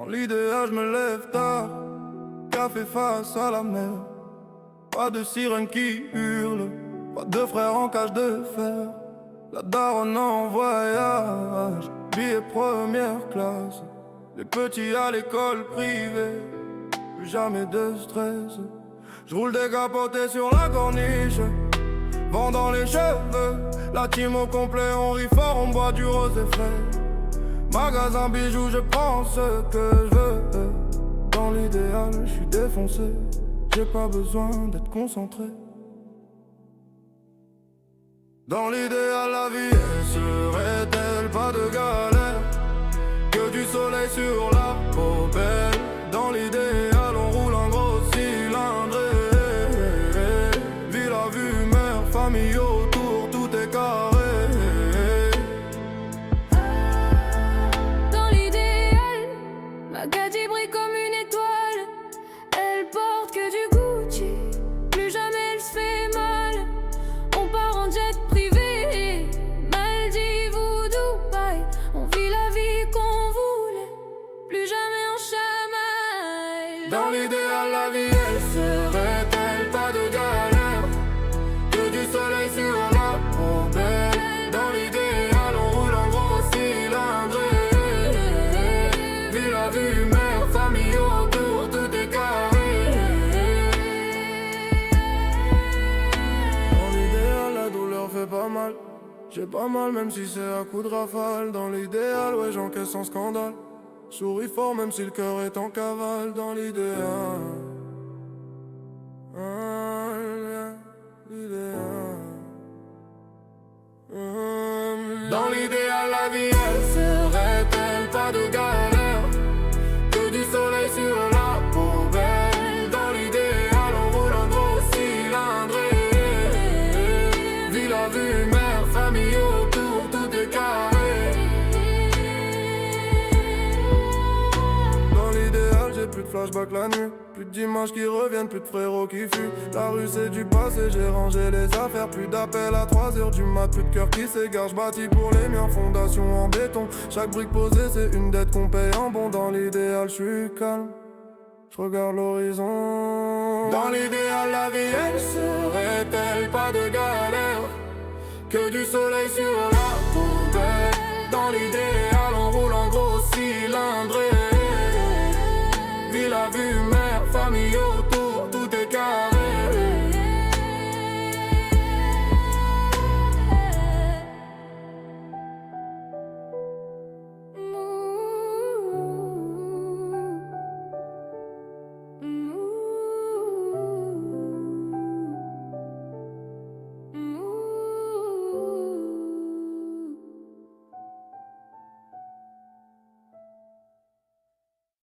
l'idéal, je me lève tard, café face à la mer. Pas de sirène qui hurle, pas de frère en cage de fer. La daronne en voyage, billet première classe. Les petits à l'école privée, plus jamais de stress. J'roule décapoté sur la corniche, vent dans les cheveux. La team au complet, on rit fort, on boit du rose et frais. Magasin bijoux, je prends ce que je veux. Dans l'idéal, je suis défoncé, j'ai pas besoin d'être concentré. Dans l'idéal, la vie, elle serait-elle pas de galère, que du soleil sur la peau belle. Dans l'idéal, on roule un gros cylindré. Ville à vue, mère, famille autour, tout est carré. Magadie brille comme une étoile. Elle porte que du Gucci, plus jamais elle se fait mal. On part en jet privé, Maldives ou Dubaï. On vit la vie qu'on voulait, plus jamais en chamaille. Dans l'idéal, la vie, elle serait-elle pas de galère, que du soleil sur la peau belle. Dans l'idéal, on roule en gros cylindré. Ville à vue, mère, famille autour, tout est carré. Dans l'idéal, la douleur fait pas mal. J'ai pas mal même si c'est à coup de rafale. Dans l'idéal, ouais, j'encaisse sans scandale. Souris fort même si le cœur est en cavale. Dans l'idéal, l'idéal. Dans l'idéal, la vie, elle serait-elle pas de galère, que du soleil sur la peau belle. Dans l'idéal, on roule un gros cylindré. Ville à vue, mère, famille autour, tout est carré. Dans l'idéal, j'ai plus de flashback la nuit, plus d'images qui reviennent, plus de frérots qui fuient. La rue c'est du passé, j'ai rangé les affaires. Plus d'appels à 3h du mat, plus de cœur qui s'égare. J'bâtis pour les miens, fondation en béton. Chaque brique posée c'est une dette qu'on paye en bon. Dans l'idéal j'suis calme, j'regarde l'horizon. Dans l'idéal la vie elle serait-elle pas de galère, que du soleil sur la poubelle. Dans l'idéal